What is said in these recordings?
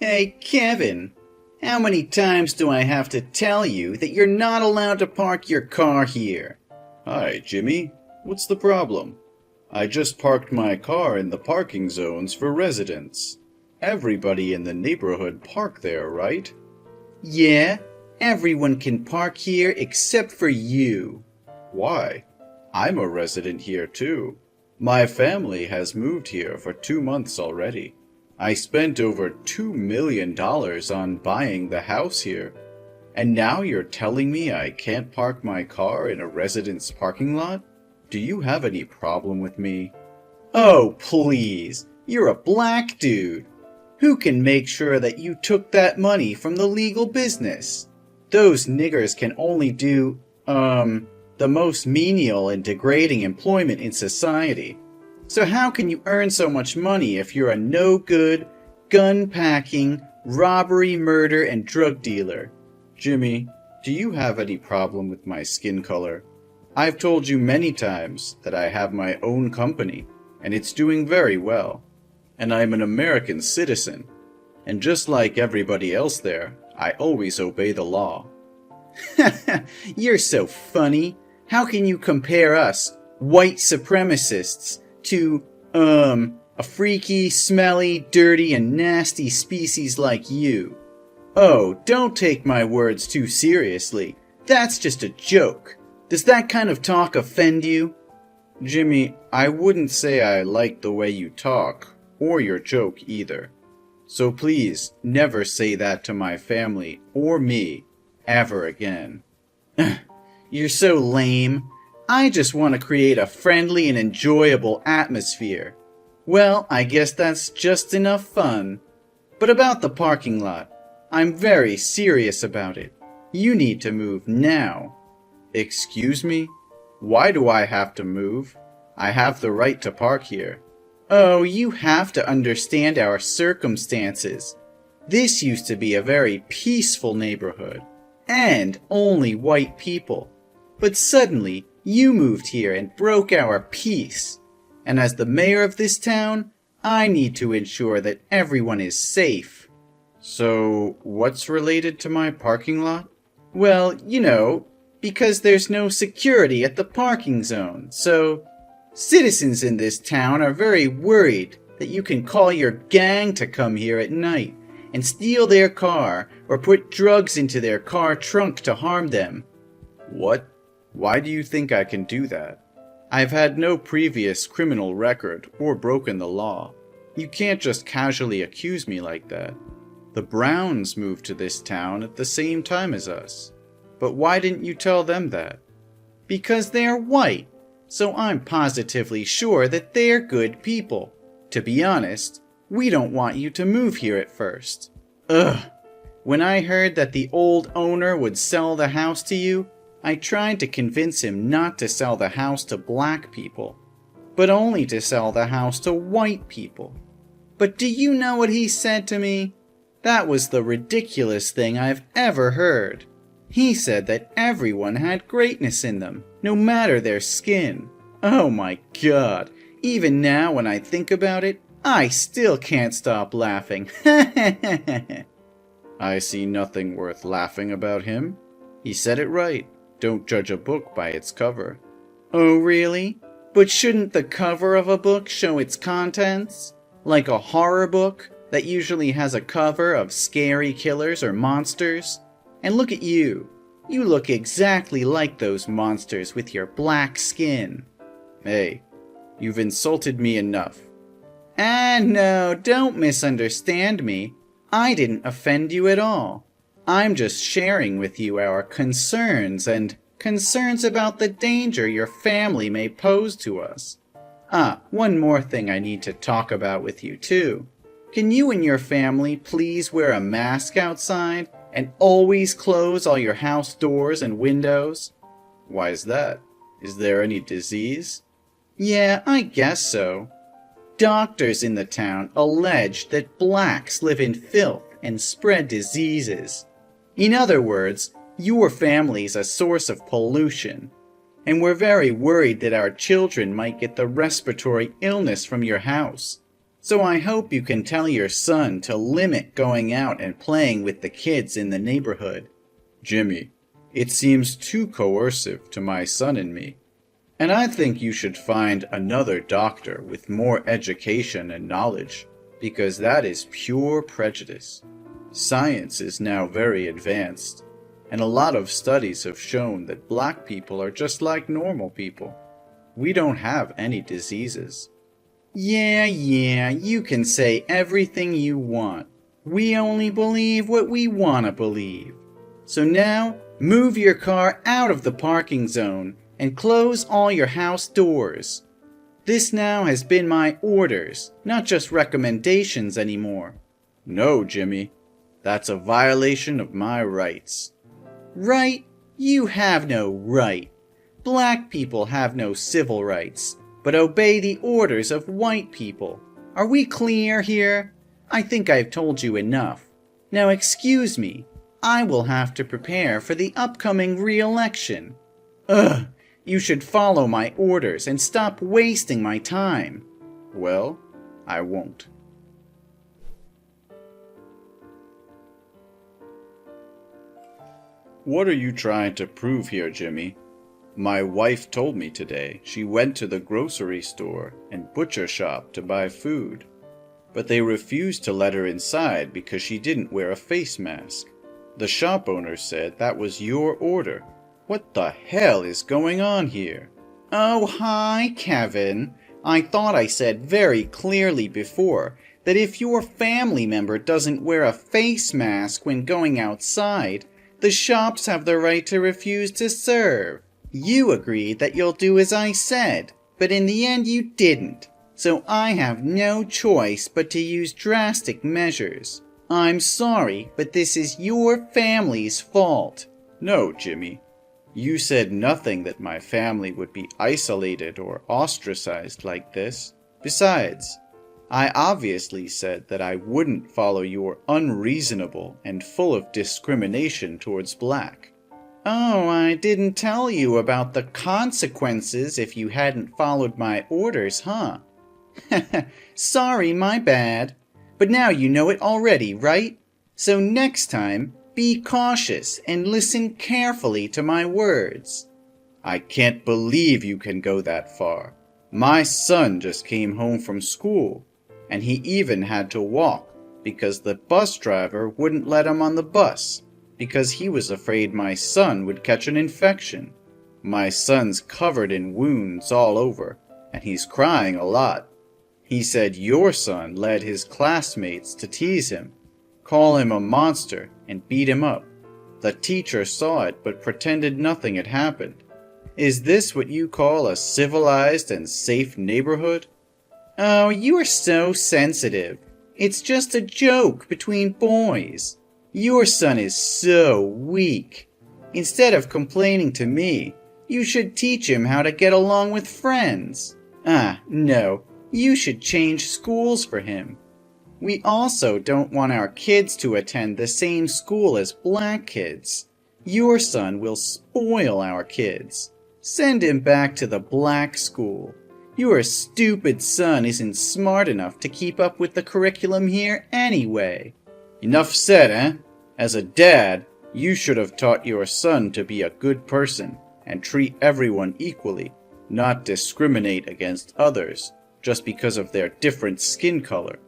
Hey, Kevin, how many times do I have to tell you that you're not allowed to park your car here? Hi, Jimmy. What's the problem? I just parked my car in the parking zones for residents. Everybody in the neighborhood park there, right? Yeah, everyone can park here except for you. Why? I'm a resident here too. My family has moved here for 2 months already. I spent over $2 million on buying the house here. And now you're telling me I can't park my car in a resident's parking lot? Do you have any problem with me? Oh, please, you're a black dude. Who can make sure that you took that money from the legal business? Those niggers can only do, the most menial and degrading employment in society. So how can you earn so much money if you're a no-good, gun-packing, robbery, murder, and drug dealer? Jimmy, do you have any problem with my skin color? I've told you many times that I have my own company, and it's doing very well. And I'm an American citizen. And just like everybody else there, I always obey the law. You're so funny. How can you compare us, white supremacists, to, a freaky, smelly, dirty, and nasty species like you? Oh, don't take my words too seriously. That's just a joke. Does that kind of talk offend you? Jimmy, I wouldn't say I like the way you talk, or your joke either. So please, never say that to my family or me, ever again. You're so lame. I just want to create a friendly and enjoyable atmosphere. Well, I guess that's just enough fun. But about the parking lot, I'm very serious about it. You need to move now. Excuse me? Why do I have to move? I have the right to park here. Oh, you have to understand our circumstances. This used to be a very peaceful neighborhood, and only white people. But suddenly, you moved here and broke our peace. And as the mayor of this town, I need to ensure that everyone is safe. So, what's related to my parking lot? Well, because there's no security at the parking zone, so citizens in this town are very worried that you can call your gang to come here at night and steal their car or put drugs into their car trunk to harm them. What? Why do you think I can do that? I've had no previous criminal record or broken the law. You can't just casually accuse me like that. The Browns moved to this town at the same time as us. But why didn't you tell them that? Because they're white, so I'm positively sure that they're good people. To be honest, we don't want you to move here at first. Ugh. When I heard that the old owner would sell the house to you, I tried to convince him not to sell the house to black people, but only to sell the house to white people. But do you know what he said to me? That was the ridiculous thing I've ever heard. He said that everyone had greatness in them, no matter their skin. Oh my God, even now when I think about it, I still can't stop laughing. I see nothing worth laughing about him. He said it right. Don't judge a book by its cover. Oh, really? But shouldn't the cover of a book show its contents? Like a horror book that usually has a cover of scary killers or monsters? And look at you. You look exactly like those monsters with your black skin. Hey, you've insulted me enough. No, don't misunderstand me. I didn't offend you at all. I'm just sharing with you our concerns and concerns about the danger your family may pose to us. One more thing I need to talk about with you too. Can you and your family please wear a mask outside and always close all your house doors and windows? Why is that? Is there any disease? Yeah, I guess so. Doctors in the town allege that blacks live in filth and spread diseases. In other words, your family's a source of pollution, and we're very worried that our children might get the respiratory illness from your house. So I hope you can tell your son to limit going out and playing with the kids in the neighborhood. Jimmy, it seems too coercive to my son and me, and I think you should find another doctor with more education and knowledge, because that is pure prejudice. Science is now very advanced, and a lot of studies have shown that black people are just like normal people. We don't have any diseases. Yeah, you can say everything you want. We only believe what we want to believe. So now, move your car out of the parking zone and close all your house doors. This now has been my orders, not just recommendations anymore. No, Jimmy. That's a violation of my rights. Right? You have no right. Black people have no civil rights, but obey the orders of white people. Are we clear here? I think I've told you enough. Now excuse me, I will have to prepare for the upcoming re-election. Ugh, you should follow my orders and stop wasting my time. Well, I won't. What are you trying to prove here, Jimmy? My wife told me today she went to the grocery store and butcher shop to buy food, but they refused to let her inside because she didn't wear a face mask. The shop owner said that was your order. What the hell is going on here? Oh, hi, Kevin. I thought I said very clearly before that if your family member doesn't wear a face mask when going outside, the shops have the right to refuse to serve. You agreed that you'll do as I said, but in the end you didn't. So I have no choice but to use drastic measures. I'm sorry, but this is your family's fault. No, Jimmy. You said nothing that my family would be isolated or ostracized like this. Besides, I obviously said that I wouldn't follow your unreasonable and full of discrimination towards black. Oh, I didn't tell you about the consequences if you hadn't followed my orders, huh? Sorry, my bad. But now you know it already, right? So next time, be cautious and listen carefully to my words. I can't believe you can go that far. My son just came home from school, and he even had to walk because the bus driver wouldn't let him on the bus because he was afraid my son would catch an infection. My son's covered in wounds all over, and he's crying a lot. He said your son led his classmates to tease him, call him a monster, and beat him up. The teacher saw it but pretended nothing had happened. Is this what you call a civilized and safe neighborhood? Oh, you are so sensitive. It's just a joke between boys. Your son is so weak. Instead of complaining to me, you should teach him how to get along with friends. No, you should change schools for him. We also don't want our kids to attend the same school as black kids. Your son will spoil our kids. Send him back to the black school. Your stupid son isn't smart enough to keep up with the curriculum here anyway. Enough said, eh? As a dad, you should have taught your son to be a good person and treat everyone equally, not discriminate against others just because of their different skin color.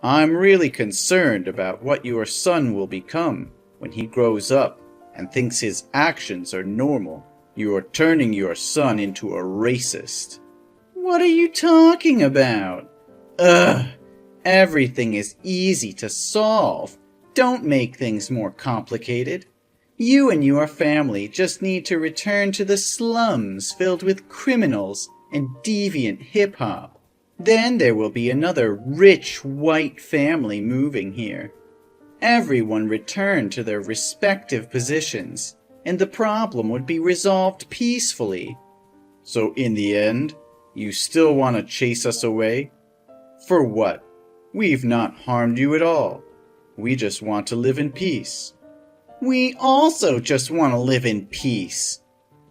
I'm really concerned about what your son will become when he grows up and thinks his actions are normal. You are turning your son into a racist. What are you talking about? Ugh, everything is easy to solve. Don't make things more complicated. You and your family just need to return to the slums filled with criminals and deviant hip-hop. Then there will be another rich white family moving here. Everyone return to their respective positions, and the problem would be resolved peacefully. So in the end, you still want to chase us away? For what? We've not harmed you at all. We just want to live in peace. We also just want to live in peace.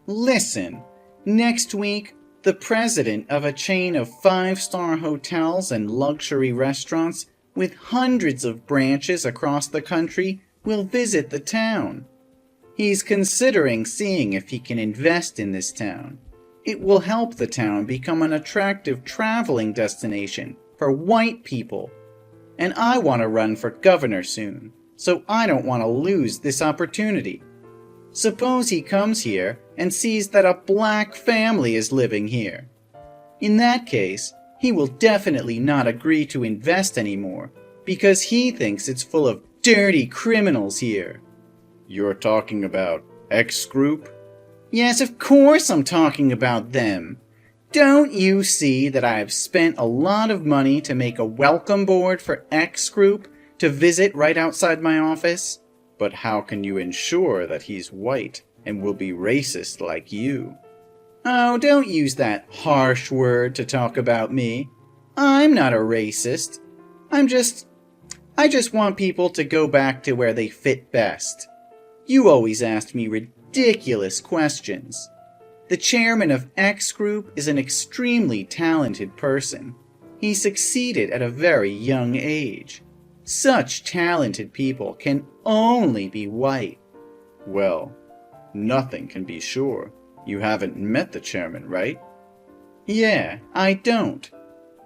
Listen, next week, The president of a chain of 5-star hotels and luxury restaurants with hundreds of branches across the country will visit the town. He's considering seeing if he can invest in this town. It will help the town become an attractive traveling destination for white people. And I want to run for governor soon, so I don't want to lose this opportunity. Suppose he comes here and sees that a black family is living here. In that case, he will definitely not agree to invest anymore because he thinks it's full of dirty criminals here. You're talking about X Group? Yes, of course I'm talking about them. Don't you see that I have spent a lot of money to make a welcome board for X Group to visit right outside my office? But how can you ensure that he's white and will be racist like you? Oh, don't use that harsh word to talk about me. I'm not a racist. I just want people to go back to where they fit best. You always ask me ridiculous questions. The chairman of X Group is an extremely talented person. He succeeded at a very young age. Such talented people can only be white. Well, nothing can be sure. You haven't met the chairman, right? Yeah, I don't.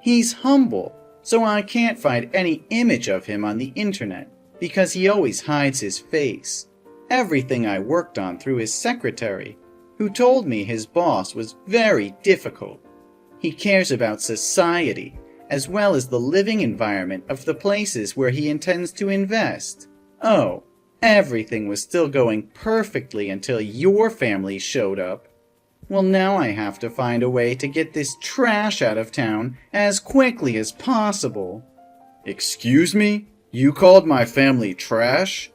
He's humble, so I can't find any image of him on the internet because he always hides his face. Everything I worked on through his secretary, who told me his boss was very difficult. He cares about society, as well as the living environment of the places where he intends to invest. Oh, everything was still going perfectly until your family showed up. Well, now I have to find a way to get this trash out of town as quickly as possible. Excuse me? You called my family trash?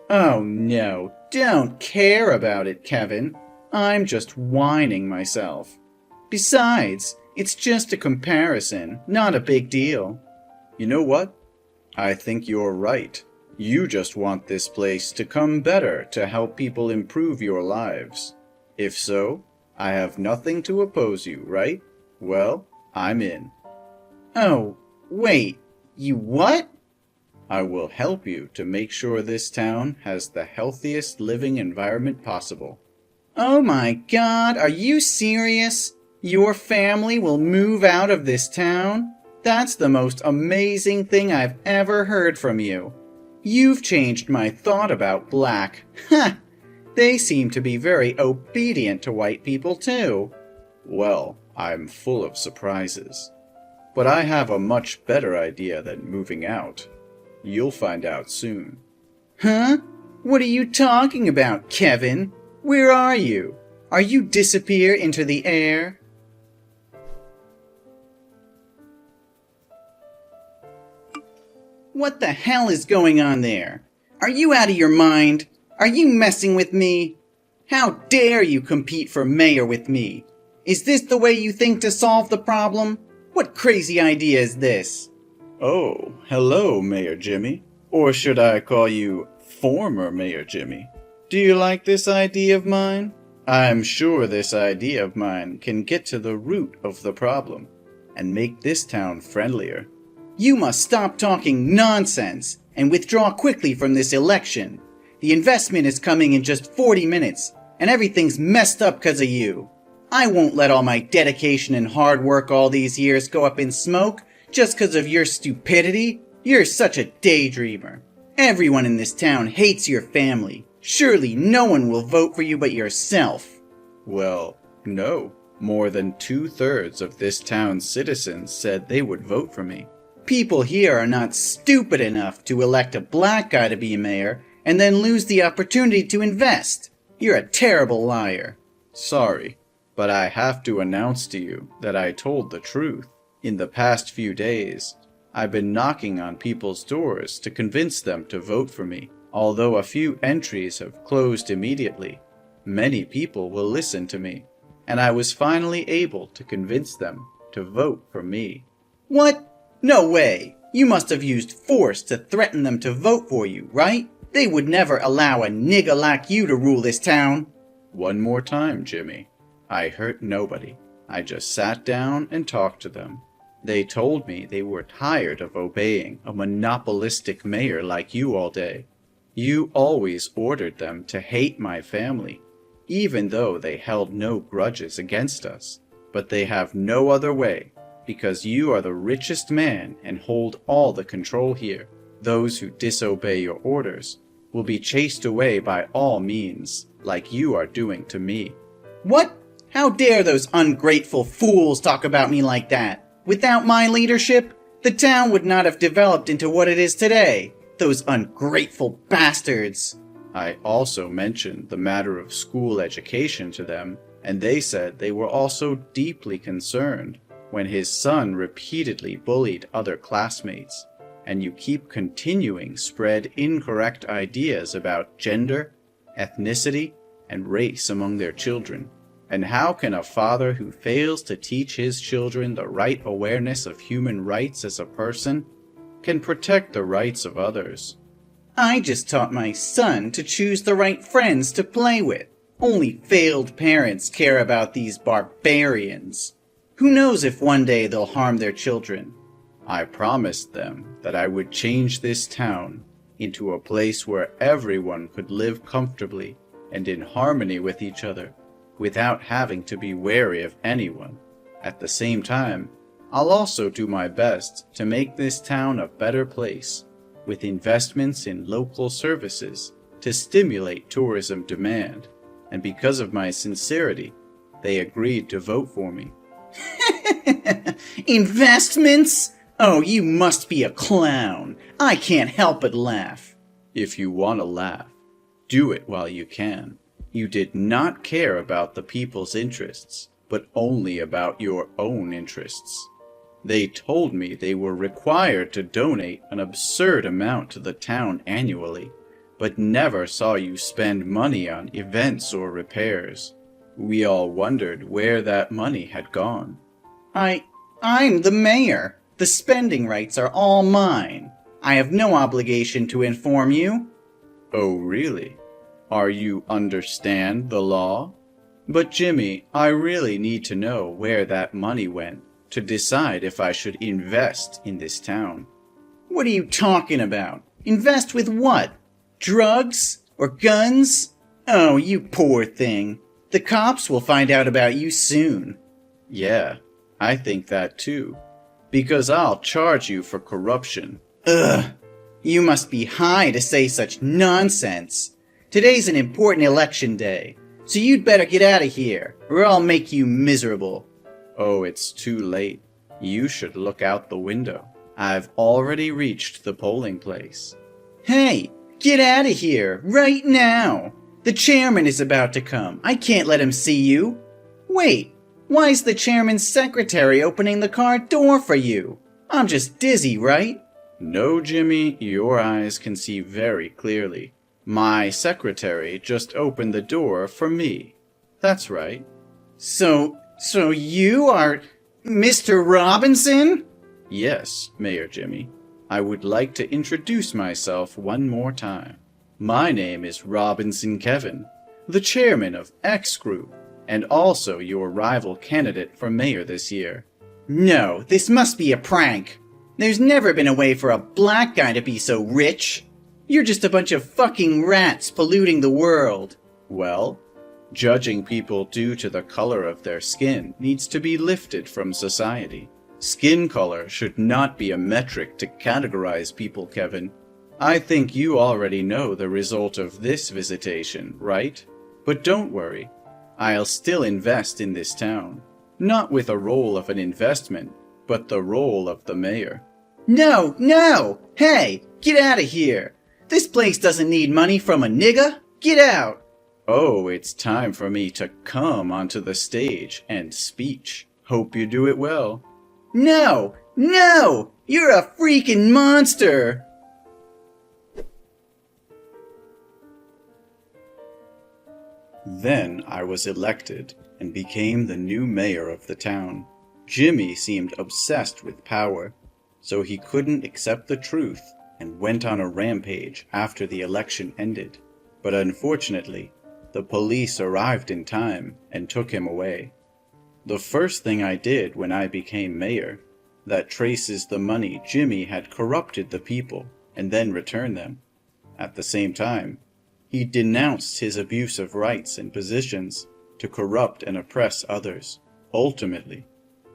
Oh no, don't care about it, Kevin. I'm just whining myself. Besides, it's just a comparison, not a big deal. You know what? I think you're right. You just want this place to come better to help people improve your lives. If so, I have nothing to oppose you, right? Well, I'm in. Oh, wait, you what? I will help you to make sure this town has the healthiest living environment possible. Oh my God, are you serious? Your family will move out of this town? That's the most amazing thing I've ever heard from you. You've changed my thought about black. Ha! They seem to be very obedient to white people too. Well, I'm full of surprises. But I have a much better idea than moving out. You'll find out soon. Huh? What are you talking about, Kevin? Where are you? Are you disappear into the air? What the hell is going on there? Are you out of your mind? Are you messing with me? How dare you compete for mayor with me? Is this the way you think to solve the problem? What crazy idea is this? Oh, hello, Mayor Jimmy. Or should I call you former Mayor Jimmy? Do you like this idea of mine? I'm sure this idea of mine can get to the root of the problem and make this town friendlier. You must stop talking nonsense and withdraw quickly from this election. The investment is coming in just 40 minutes, and everything's messed up because of you. I won't let all my dedication and hard work all these years go up in smoke just because of your stupidity. You're such a daydreamer. Everyone in this town hates your family. Surely no one will vote for you but yourself. Well, no. More than 2/3 of this town's citizens said they would vote for me. People here are not stupid enough to elect a black guy to be mayor and then lose the opportunity to invest. You're a terrible liar. Sorry, but I have to announce to you that I told the truth. In the past few days, I've been knocking on people's doors to convince them to vote for me. Although a few entries have closed immediately, many people will listen to me, and I was finally able to convince them to vote for me. What? No way! You must have used force to threaten them to vote for you, right? They would never allow a nigger like you to rule this town. One more time, Jimmy. I hurt nobody. I just sat down and talked to them. They told me they were tired of obeying a monopolistic mayor like you all day. You always ordered them to hate my family, even though they held no grudges against us. But they have no other way, because you are the richest man and hold all the control here. Those who disobey your orders will be chased away by all means, like you are doing to me. What? How dare those ungrateful fools talk about me like that? Without my leadership, the town would not have developed into what it is today. Those ungrateful bastards. I also mentioned the matter of school education to them, and they said they were also deeply concerned when his son repeatedly bullied other classmates, and you keep continuing spread incorrect ideas about gender, ethnicity, and race among their children. And how can a father who fails to teach his children the right awareness of human rights as a person can protect the rights of others? I just taught my son to choose the right friends to play with. Only failed parents care about these barbarians. Who knows if one day they'll harm their children? I promised them that I would change this town into a place where everyone could live comfortably and in harmony with each other, without having to be wary of anyone. At the same time, I'll also do my best to make this town a better place, with investments in local services to stimulate tourism demand. And because of my sincerity, they agreed to vote for me. Investments? Oh, you must be a clown. I can't help but laugh. If you want to laugh, do it while you can. You did not care about the people's interests, but only about your own interests. They told me they were required to donate an absurd amount to the town annually, but never saw you spend money on events or repairs. We all wondered where that money had gone. I'm the mayor. The spending rights are all mine. I have no obligation to inform you. Oh, really? Are you understand the law? But Jimmy, I really need to know where that money went to decide if I should invest in this town. What are you talking about? Invest with what? Drugs? Or guns? Oh, you poor thing. The cops will find out about you soon. Yeah, I think that too. Because I'll charge you for corruption. Ugh. You must be high to say such nonsense. Today's an important election day, so you'd better get out of here, or I'll make you miserable. Oh, it's too late. You should look out the window. I've already reached the polling place. Hey, get out of here, right now. The chairman is about to come. I can't let him see you. Wait, why's the chairman's secretary opening the car door for you? I'm just dizzy, right? No, Jimmy, your eyes can see very clearly. My secretary just opened the door for me. That's right. So you are Mr. Robinson? Yes, Mayor Jimmy. I would like to introduce myself one more time. My name is Robinson Kevin, the chairman of X Group, and also your rival candidate for mayor this year. No, this must be a prank. There's never been a way for a black guy to be so rich. You're just a bunch of fucking rats polluting the world. Well, judging people due to the color of their skin needs to be lifted from society. Skin color should not be a metric to categorize people, Kevin. I think you already know the result of this visitation, right? But don't worry. I'll still invest in this town. Not with a role of an investment, but the role of the mayor. No! Hey, get out of here! This place doesn't need money from a nigga! Get out! Oh, it's time for me to come onto the stage and speech. Hope you do it well. No! You're a freaking monster! Then I was elected and became the new mayor of the town. Jimmy seemed obsessed with power, so he couldn't accept the truth and went on a rampage after the election ended. But unfortunately, the police arrived in time and took him away. The first thing I did when I became mayor, that traces the money Jimmy had corrupted the people and then returned them. At the same time, he denounced his abuse of rights and positions to corrupt and oppress others. Ultimately,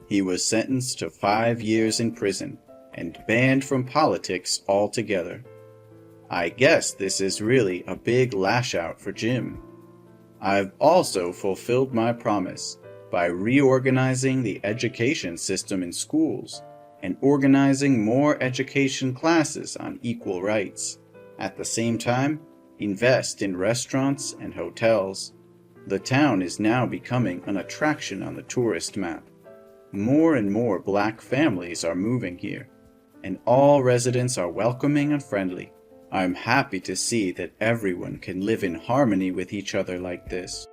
he was sentenced to 5 years in prison and banned from politics altogether. I guess this is really a big lash out for Jim. I've also fulfilled my promise by reorganizing the education system in schools and organizing more education classes on equal rights. At the same time, invest in restaurants and hotels. The town is now becoming an attraction on the tourist map. More and more black families are moving here, and all residents are welcoming and friendly. I'm happy to see that everyone can live in harmony with each other like this.